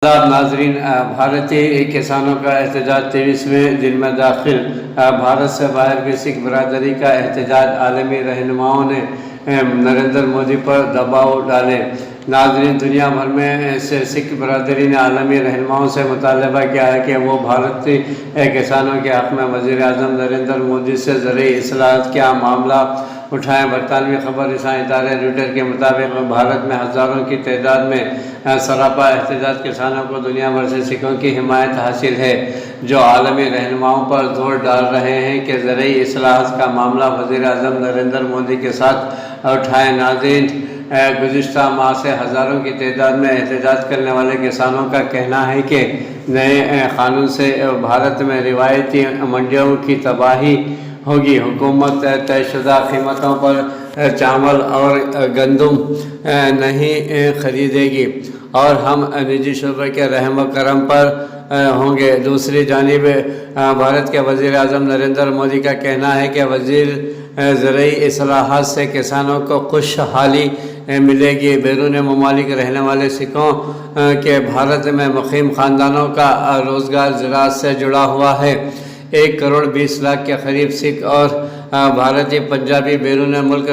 ناظرین، بھارتی کسانوں کا احتجاج 23ویں دن میں داخل۔ بھارت سے باہر بھی سکھ برادری کا احتجاج۔ عالمی رہنماؤں نے نریندر مودی پر دباؤ ڈالے۔ ناظرین، دنیا بھر میں سے سکھ برادری نے عالمی رہنماؤں سے مطالبہ کیا ہے کہ وہ بھارتی کسانوں کے حق میں وزیر اعظم نریندر مودی سے زرعی اصلاحات کا معاملہ اٹھائیں۔ برطانوی خبر رساں ادارے رویٹر کے مطابق بھارت میں ہزاروں کی تعداد میں سراپا احتجاج کسانوں کو دنیا بھر سے سکھوں کی حمایت حاصل ہے، جو عالمی رہنماؤں پر زور ڈال رہے ہیں کہ زرعی اصلاحات کا معاملہ وزیر اعظم نریندر مودی کے ساتھ اٹھائیں۔ ناظرین، گزشتہ ماہ سے ہزاروں کی تعداد میں احتجاج کرنے والے کسانوں کا کہنا ہے کہ نئے قانون سے بھارت میں روایتی منڈیوں کی تباہی ہوگی۔ حکومت طے شدہ قیمتوں پر چاول اور گندم نہیں خریدے گی اور ہم نجی شعبے کے رحم و کرم پر ہوں گے۔ دوسری جانب بھارت کے وزیر اعظم نریندر مودی کا کہنا ہے کہ وزیر زرعی اصلاحات سے کسانوں کو خوشحالی ملے گی۔ بیرون ممالک رہنے والے سکھوں کے بھارت میں مقیم خاندانوں کا روزگار زراعت سے جڑا ہوا ہے۔ 1 کروڑ 20 لاکھ کے قریب سکھ اور بھارتی پنجابی بیرون ملک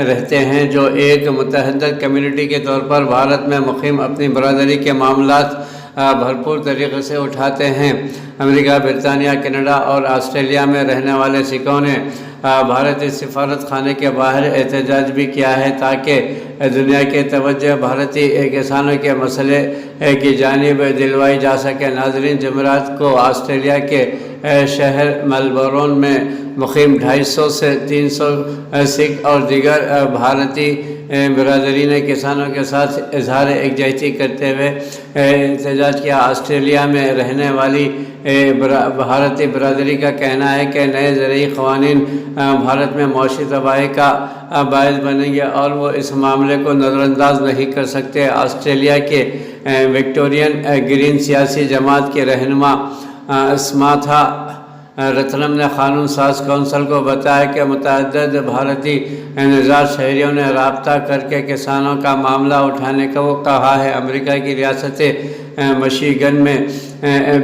رہتے ہیں، جو ایک متحدہ کمیونٹی کے طور پر بھارت میں مقیم اپنی برادری کے معاملات بھرپور طریقے سے اٹھاتے ہیں۔ امریکہ، برطانیہ، کینیڈا اور آسٹریلیا میں رہنے والے سکھوں نے بھارتی سفارت خانے کے باہر احتجاج بھی کیا ہے تاکہ دنیا کی توجہ بھارتی کسانوں کے مسئلے کی جانب دلوائی جا سکے۔ ناظرین، جمعرات کو آسٹریلیا کے شہر میلبورن میں مقیم 250 سے 300 سکھ اور دیگر بھارتی برادری نے کسانوں کے ساتھ اظہار یکجہتی کرتے ہوئے احتجاج کیا۔ آسٹریلیا میں رہنے والی بھارتی برادری کا کہنا ہے کہ نئے زرعی قوانین بھارت میں معاشی تباہی کا باعث بنیں گے اور وہ اس معاملے کو نظر انداز نہیں کر سکتے۔ آسٹریلیا کے وکٹورین گرین سیاسی جماعت کے رہنما اسماتھا رتنم نے قانون ساز کونسل کو بتایا کہ متعدد بھارتی نژاد شہریوں نے رابطہ کر کے کسانوں کا معاملہ اٹھانے کو کہا ہے۔ امریکہ کی ریاست مشیگن میں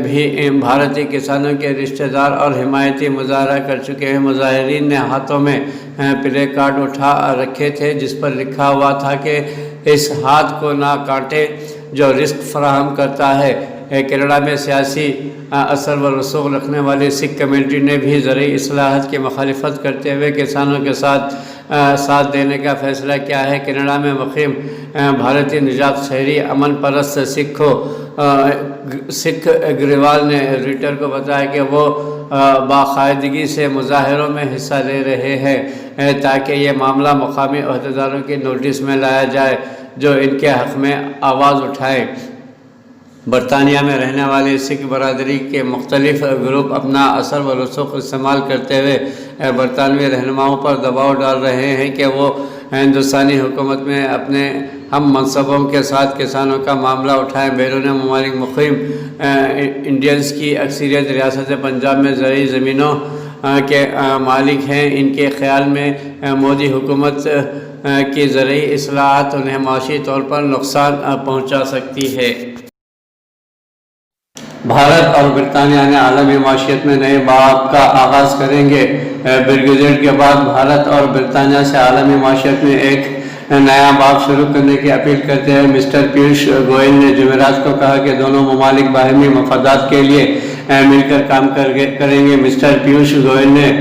بھی بھارتی کسانوں کے رشتہ دار اور حمایتی مظاہرہ کر چکے ہیں۔ مظاہرین نے ہاتھوں میں پلے کارڈ اٹھا رکھے تھے جس پر لکھا ہوا تھا کہ اس ہاتھ کو نہ کاٹے جو رزق فراہم کرتا ہے۔ کینیڈا میں سیاسی اثر و رسوخ رکھنے والی سکھ کمیونٹی نے بھی زرعی اصلاحات کی مخالفت کرتے ہوئے کسانوں کے ساتھ دینے کا فیصلہ کیا ہے۔ کینیڈا میں مقیم بھارتی نژاد شہری امن پرست سکھ اگروال نے رویٹر کو بتایا کہ وہ باقاعدگی سے مظاہروں میں حصہ لے رہے ہیں تاکہ یہ معاملہ مقامی عہدیداروں کی نوٹس میں لایا جائے جو ان کے حق میں آواز اٹھائیں۔ برطانیہ میں رہنے والی سکھ برادری کے مختلف گروپ اپنا اثر و رسوخ استعمال کرتے ہوئے برطانوی رہنماؤں پر دباؤ ڈال رہے ہیں کہ وہ ہندوستانی حکومت میں اپنے ہم منصبوں کے ساتھ کسانوں کا معاملہ اٹھائیں۔ بیرون ممالک مقیم انڈینز کی اکثریت ریاست پنجاب میں زرعی زمینوں کے مالک ہیں۔ ان کے خیال میں مودی حکومت کی زرعی اصلاحات انہیں معاشی طور پر نقصان پہنچا سکتی ہے۔ بھارت اور برطانیہ نے عالمی معیشت میں نئے باب کا آغاز کریں گے۔ بریگزٹ کے بعد بھارت اور برطانیہ سے عالمی معیشت میں ایک نیا باب شروع کرنے کی اپیل کرتے ہوئے مسٹر پیوش گوئل نے جمعرات کو کہا کہ دونوں ممالک باہمی مفادات کے لیے مل کر کام کریں گے۔ مسٹر پیوش گوئل نے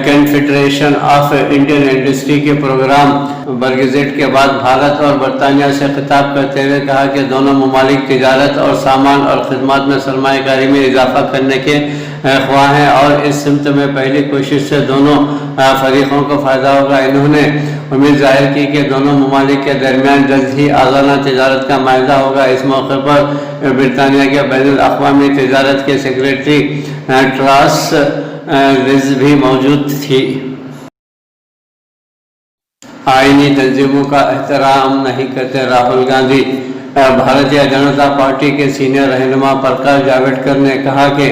کنفیڈریشن آف انڈین انڈسٹری کے پروگرام بریگزٹ کے بعد بھارت اور برطانیہ سے خطاب کرتے ہوئے کہا کہ دونوں ممالک تجارت اور سامان اور خدمات میں سرمایہ کاری میں اضافہ کرنے کے خواہاں ہیں اور اس سمت میں پہلی کوشش سے دونوں فریقوں کو فائدہ ہوگا۔ انہوں نے امید ظاہر کی کہ دونوں ممالک کے درمیان جلد ہی آزادانہ تجارت کا معاہدہ ہوگا۔ اس موقع پر برطانیہ کے بین الاقوامی تجارت کے سیکریٹری ٹراس لیز بھی موجود تھی۔ آئینی تنظیموں کا احترام نہیں کرتے راہل گاندھی۔ بھارتیہ جنتا پارٹی کے سینئر رہنما پرکاش جاوڈیکر نے کہا کہ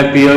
FPO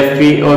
FPO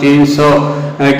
300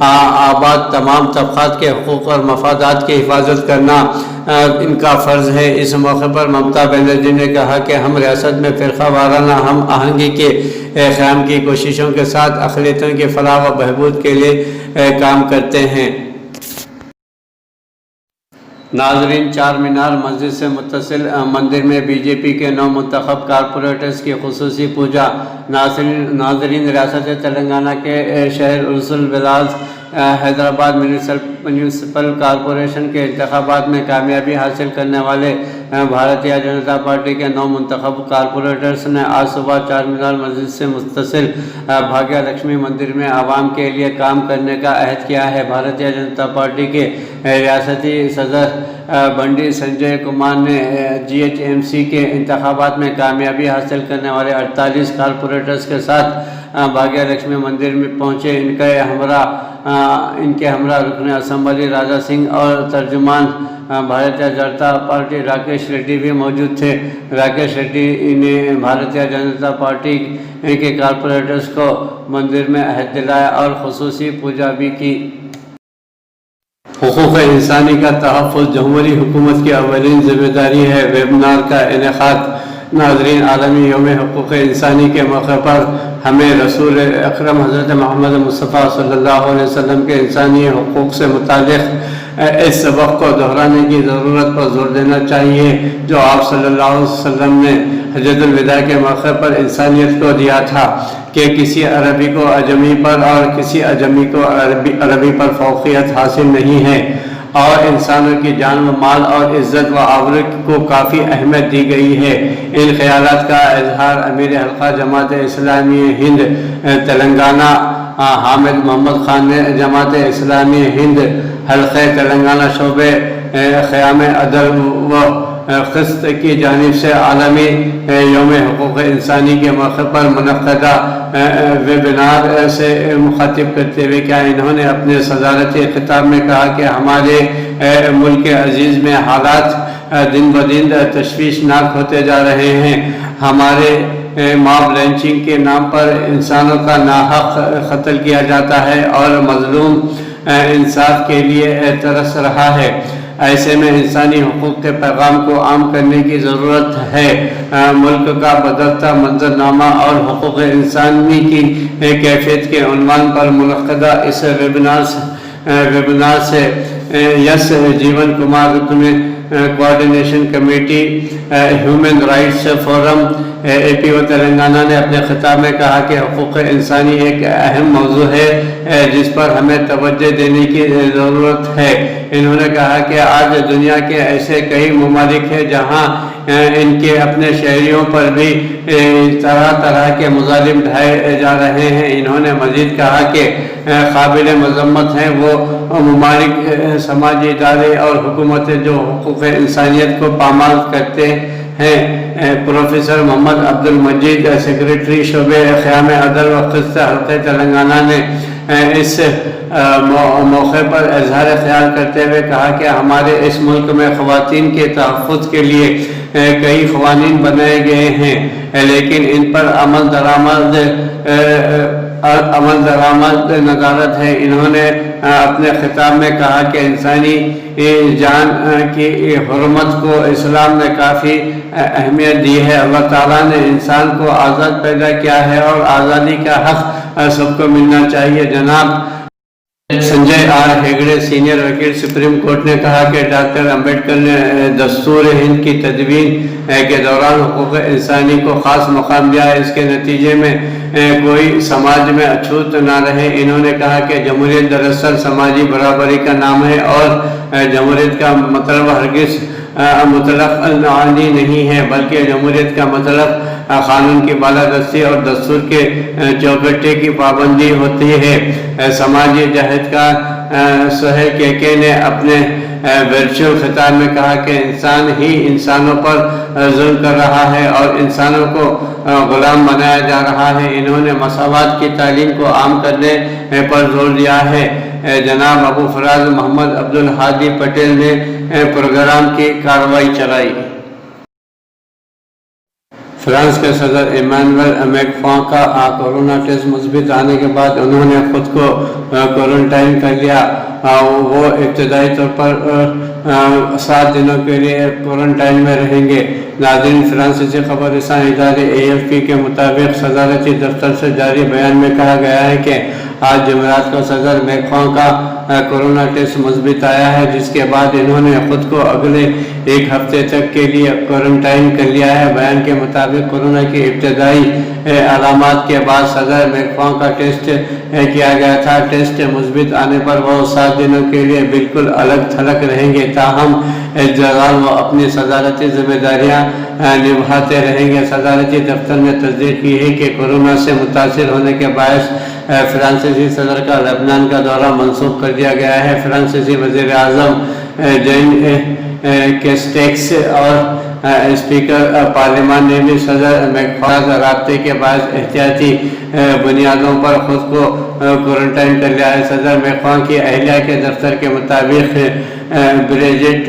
آباد تمام طبقات کے حقوق اور مفادات کی حفاظت کرنا ان کا فرض ہے۔ اس موقع پر ممتا بنرجی نے کہا کہ ہم ریاست میں فرقہ وارانہ ہم آہنگی کے قیام کی کوششوں کے ساتھ اقلیتوں کی فلاح و بہبود کے لیے کام کرتے ہیں۔ ناظرین، چار مینار مسجد سے متصل مندر میں بی جے پی کے نو منتخب کارپوریٹرز کی خصوصی پوجا۔ ناظرین، ریاست تلنگانہ کے شہر ارس البلاد حیدرآباد میونسپل کارپوریشن کے انتخابات میں کامیابی حاصل کرنے والے بھارتیہ جنتا پارٹی کے نو منتخب کارپوریٹرز نے آج صبح چار مینار مسجد سے متصل بھاگیہ لکشمی مندر میں عوام کے لیے کام کرنے کا عہد کیا ہے۔ بھارتیہ جنتا پارٹی کے ریاستی صدر بنڈی سنجے کمار نے جی ایچ ایم سی کے انتخابات میں کامیابی حاصل کرنے والے 48 کارپوریٹرز کے ساتھ بھاگیہ لکشمی مندر میں پہنچے۔ ان کے ہمراہ رکن اسمبلی راجا سنگھ اور ترجمان بھارتیہ جنتا پارٹی راکیش ریڈی بھی موجود تھے۔ راکیش ریڈی نے بھارتیہ جنتا پارٹی کے کارپوریٹرز کو مندر میں عہد دلایا اور خصوصی پوجا بھی کی۔ حقوق انسانی کا تحفظ جمہوری حکومت کی اولین ذمہ داری ہے، ویبنار کا انعقاد۔ ناظرین، عالمی یوم حقوق انسانی کے موقع پر ہمیں رسول اکرم حضرت محمد مصطفیٰ صلی اللہ علیہ وسلم کے انسانی حقوق سے متعلق اس سبق کو دہرانے کی ضرورت پر زور دینا چاہیے جو آپ صلی اللہ علیہ وسلم نے حجۃ الوداع کے موقع پر انسانیت کو دیا تھا کہ کسی عربی کو اجمی پر اور کسی اجمی کو عربی پر فوقیت حاصل نہیں ہے، اور انسانوں کی جان و مال اور عزت و آبرو کو کافی اہمیت دی گئی ہے۔ ان خیالات کا اظہار امیر حلقہ جماعت اسلامی ہند تلنگانہ حامد محمد خان نے جماعت اسلامی ہند حلقہ تلنگانہ شعبے قیام عدل و قسط کی جانب سے عالمی یوم حقوق انسانی کے موقع پر منعقدہ ویبنار سے مخاطب کرتے ہوئے کیا انہوں نے اپنے صدارتی خطاب میں کہا کہ ہمارے ملک عزیز میں حالات دن بدن تشویشناک ہوتے جا رہے ہیں۔ ہمارے ماب لنچنگ کے نام پر انسانوں کا ناحق قتل کیا جاتا ہے اور مظلوم انصاف کے لیے ترس رہا ہے۔ ایسے میں انسانی حقوق کے پیغام کو عام کرنے کی ضرورت ہے۔ ملک کا بدلتا منظرنامہ اور حقوق انسانی کی کیفیت کے عنوان پر منعقدہ اس ویبنار سے یس جیون کمار رکن coordination committee human rights forum A P او تلنگانہ نے اپنے خطاب میں کہا کہ حقوق انسانی ایک اہم موضوع ہے جس پر ہمیں توجہ دینے کی ضرورت ہے۔ انہوں نے کہا کہ آج دنیا کے ایسے کئی ممالک ہیں جہاں ان کے اپنے شہریوں پر بھی طرح طرح کے مظالم ڈھائے جا رہے ہیں۔ انہوں نے مزید کہا کہ قابل مذمت ہیں وہ ممالک، سماجی ادارے اور حکومتیں جو حقوق انسانیت کو پامال کرتے ہیں۔ پروفیسر محمد عبد المجید، سیکریٹری شعبہ قیام عدل و قسط حلقہ تلنگانہ نے اس موقع پر اظہار خیال کرتے ہوئے کہا کہ ہمارے اس ملک میں خواتین کے تحفظ کے لیے کئی قوانین بنائے گئے ہیں لیکن ان پر عمل درآمد ندارت ہے۔ انہوں نے اپنے خطاب میں کہا کہ انسانی جان کی حرمت کو اسلام نے کافی اہمیت دی ہے۔ اللہ تعالیٰ نے انسان کو آزاد پیدا کیا ہے اور آزادی کا حق سب کو ملنا چاہیے۔ جناب سنجے آر ہیگڑے، سینئر وکیل، سپریم کورٹ نے کہا کہ ڈاکٹر امبیڈکر نے دستور ہند کی تدوین کے دوران حقوق انسانی کو خاص مقام دیا، اس کے نتیجے میں کوئی سماج میں اچھوت نہ رہے۔ انہوں نے کہا کہ جمہوریت دراصل سماجی برابری کا نام ہے اور جمہوریت کا مطلب ہرگز مطلق العنی نہیں ہے بلکہ جمہوریت کا مطلب قانون کی بالادستی اور دستور کے چوکٹے کی پابندی ہوتی ہے۔ سماجی جہدکار سہیل کیکے نے اپنے ورچوئل خطاب میں کہا کہ انسان ہی انسانوں پر ظلم کر رہا ہے اور انسانوں کو غلام بنایا جا رہا ہے۔ انہوں نے مساوات کی تعلیم کو عام کرنے پر زور دیا ہے۔ جناب ابو فراز محمد عبد الحادی پٹیل نے پروگرام کی کارروائی چلائی۔ فرانس کے صدر ایمانوئل میکرون کا کورونا ٹیسٹ مثبت آنے کے بعد انہوں نے خود کو کوارنٹائن کر لیا۔ وہ ابتدائی طور پر 7 دنوں کے لیے کوارنٹائن میں رہیں گے۔ ناظرین، فرانسیسی خبر رساں ادارے AFP کے مطابق صدارتی دفتر سے جاری بیان میں کہا گیا ہے کہ آج جمعرات کو صدر میکرون کا کورونا ٹیسٹ مثبت آیا ہے، جس کے بعد انہوں نے خود کو اگلے 1 ہفتے تک کے لیے کوارنٹائن کر لیا ہے۔ بیان کے مطابق کورونا کی ابتدائی علامات کے بعد صدر میکرون کا ٹیسٹ کیا گیا تھا۔ ٹیسٹ مثبت آنے پر وہ 7 دنوں کے لیے بالکل الگ تھلگ رہیں گے، تاہم اس دوران وہ اپنی صدارتی ذمہ داریاں نبھاتے رہیں گے۔ صدارتی دفتر نے تصدیق کی ہے کہ کورونا سے متاثر ہونے کے باعث فرانسیسی صدر کا لبنان کا دورہ منسوخ کر دیا گیا ہے۔ فرانسیسی وزیر اعظم جان کیسٹیکس اور اسپیکر پارلیمان نے بھی صدر میکرون سے رابطے کے باعث احتیاطی بنیادوں پر خود کو کوارنٹائن کر لیا ہے۔ صدر میکرون کی اہلیہ کے دفتر کے مطابق بریجٹ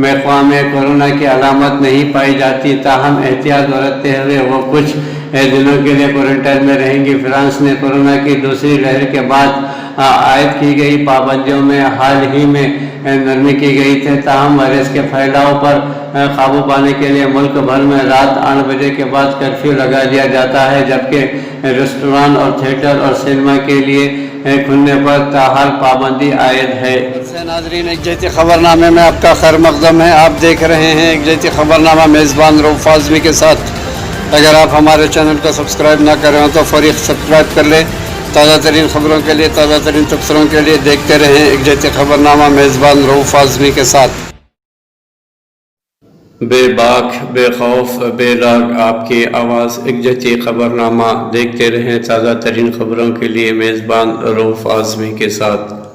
میکرون میں کورونا کی علامت نہیں پائی جاتی، تاہم احتیاط برتتے ہوئے وہ کچھ دنوں کے لیے کوارنٹائن میں رہیں گی۔ فرانس نے کورونا کی دوسری لہر کے بعد عائد کی گئی پابندیوں میں حال ہی میں نرمی کی گئی تھی، تاہم وائرس کے پھیلاؤ پر قابو پانے کے لیے ملک بھر میں رات 8 بجے کے بعد کرفیو لگا دیا جاتا ہے، جبکہ ریسٹوران اور تھیٹر اور سینما کے لیے کھلنے پر تاحال پابندی عائد ہے۔ ناظرین، ایک جیتی خبر نامے میں آپ کا خیر مقدم ہے۔ آپ دیکھ رہے ہیں ایک جیتی خبر نامہ میزبان رؤوف اعظمی کے ساتھ۔ اگر آپ ہمارے چینل کو سبسکرائب نہ کریں ہو تو فوری سبسکرائب کر لیں۔ تازہ ترین خبروں کے لیے، تازہ ترین تبصروں کے لیے دیکھتے رہیں ایک جیتی خبر نامہ میزبان رؤوف اعظمی کے ساتھ۔ بے باک، بے خوف، بے لاگ، آپ کی آواز ایک جیتی خبر نامہ دیکھتے رہیں تازہ ترین خبروں کے لیے میزبان رؤوف اعظمی کے ساتھ۔